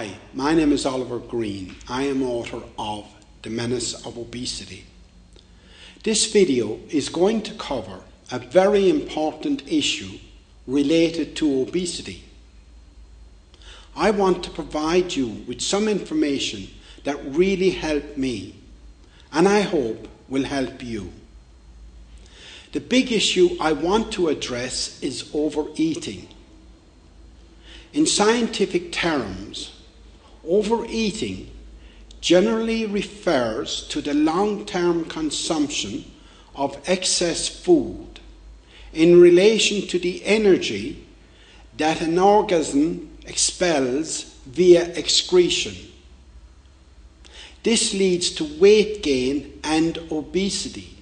Hi, my name is Greene. I am author of The Menace of Obesity. This video is going to cover a very important issue related to obesity. I want to provide you with some information that really helped me, and I hope will help you. The big issue I want to address is overeating. In scientific terms, overeating generally refers to the long-term consumption of excess food in relation to the energy that an organism expels via excretion. This leads to weight gain and obesity.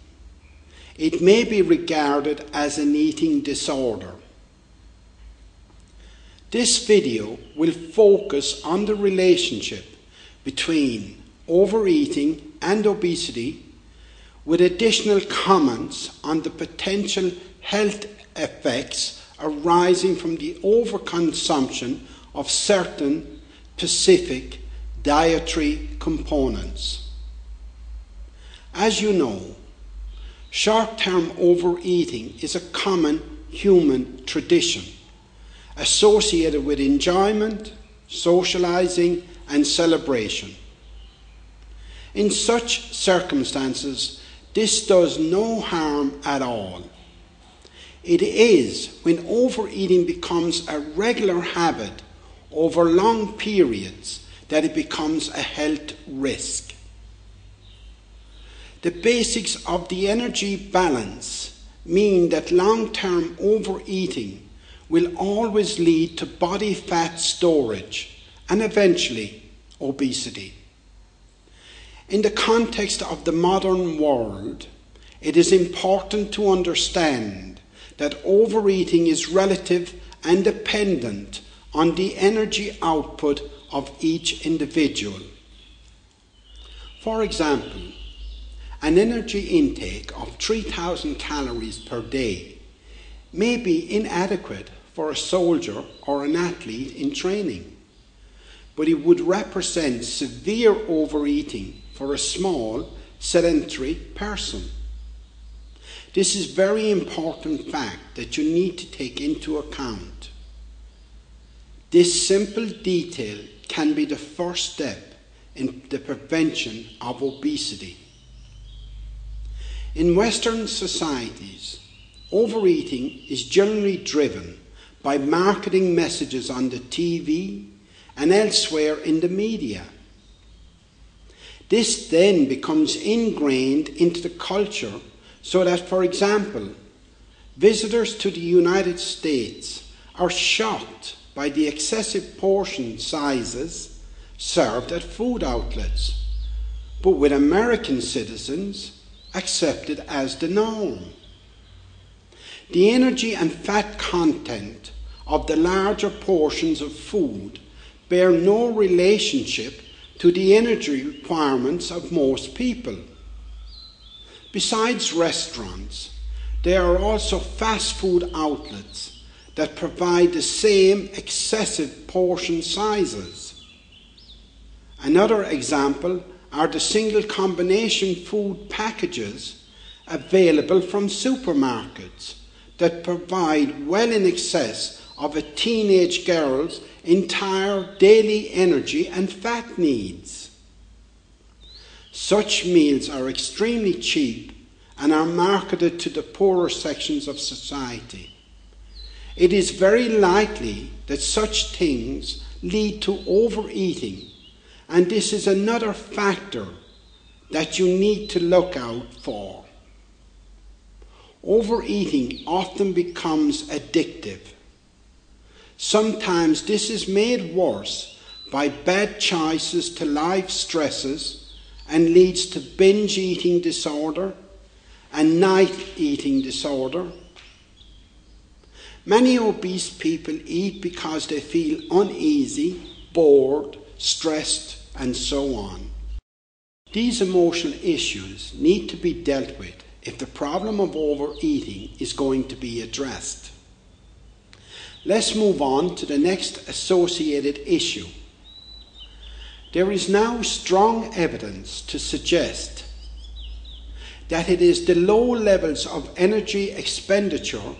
It may be regarded as an eating disorder. This video will focus on the relationship between overeating and obesity, with additional comments on the potential health effects arising from the overconsumption of certain specific dietary components. As you know, short-term overeating is a common human tradition associated with enjoyment, socializing, and celebration. In such circumstances, this does no harm at all. It is when overeating becomes a regular habit over long periods that it becomes a health risk. The basics of the energy balance mean that long-term overeating will always lead to body fat storage and eventually obesity. In the context of the modern world, it is important to understand that overeating is relative and dependent on the energy output of each individual. For example, an energy intake of 3,000 calories per day may be inadequate for a soldier or an athlete in training, but it would represent severe overeating for a small, sedentary person. This is a very important fact that you need to take into account. This simple detail can be the first step in the prevention of obesity. In Western societies, overeating is generally driven by marketing messages on the TV and elsewhere in the media. This then becomes ingrained into the culture so that, for example, visitors to the United States are shocked by the excessive portion sizes served at food outlets, but with American citizens accepted as the norm. The energy and fat content of the larger portions of food bear no relationship to the energy requirements of most people. Besides restaurants, there are also fast food outlets that provide the same excessive portion sizes. Another example are the single combination food packages available from supermarkets that provide well in excess of a teenage girl's entire daily energy and fat needs. Such meals are extremely cheap and are marketed to the poorer sections of society. It is very likely that such things lead to overeating, and this is another factor that you need to look out for. Overeating often becomes addictive. Sometimes this is made worse by bad choices to life stresses and leads to binge eating disorder and night eating disorder. Many obese people eat because they feel uneasy, bored, stressed, and so on. These emotional issues need to be dealt with if the problem of overeating is going to be addressed. Let's move on to the next associated issue: There is now strong evidence to suggest that it is the low levels of energy expenditure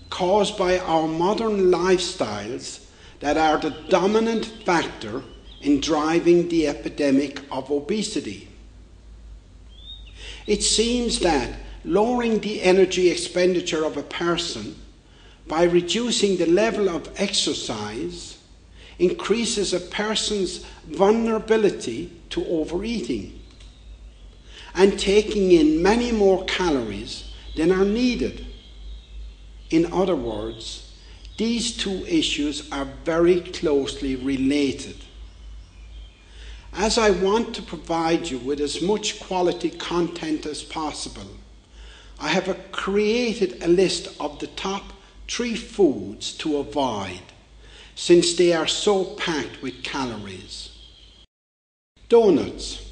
caused by our modern lifestyles that are the dominant factor in driving the epidemic of obesity. It seems that lowering the energy expenditure of a person by reducing the level of exercise increases a person's vulnerability to overeating and taking in many more calories than are needed. In other words, these two issues are very closely related. As I want to provide you with as much quality content as possible, I have created a list of the top 3 foods to avoid, since they are so packed with calories. Donuts.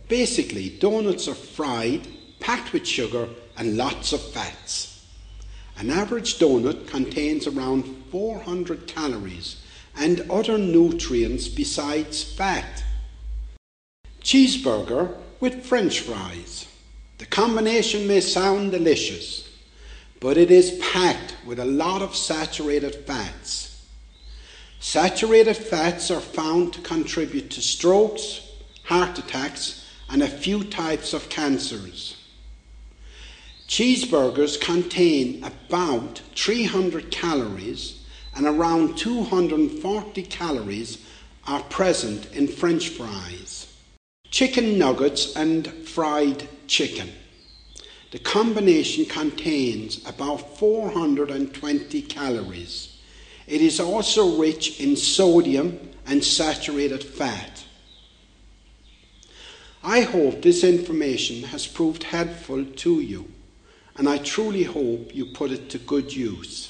Basically, donuts are fried, packed with sugar and lots of fats. An average donut contains around 400 calories and other nutrients besides fat. Cheeseburger with French fries. The combination may sound delicious, but it is packed with a lot of saturated fats. Saturated fats are found to contribute to strokes, heart attacks, and a few types of cancers. Cheeseburgers contain about 300 calories, and around 240 calories are present in French fries. Chicken nuggets and fried chicken. The combination contains about 420 calories. It is also rich in sodium and saturated fat. I hope this information has proved helpful to you, and I truly hope you put it to good use.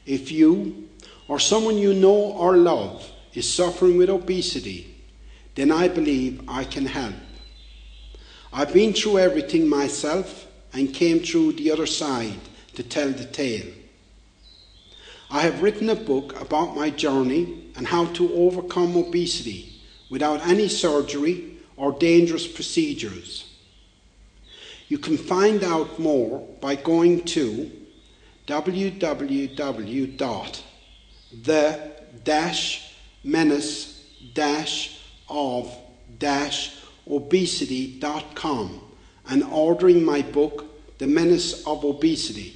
If you or someone you know or love is suffering with obesity, then I believe I can help. I've been through everything myself and came through the other side to tell the tale. I have written a book about my journey and how to overcome obesity without any surgery or dangerous procedures. You can find out more by going to www.the-menace-of-obesity.com and ordering my book, The Menace of Obesity.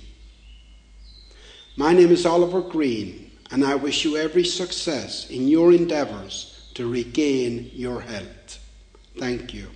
My name is Greene, and I wish you every success in your endeavours to regain your health. Thank you.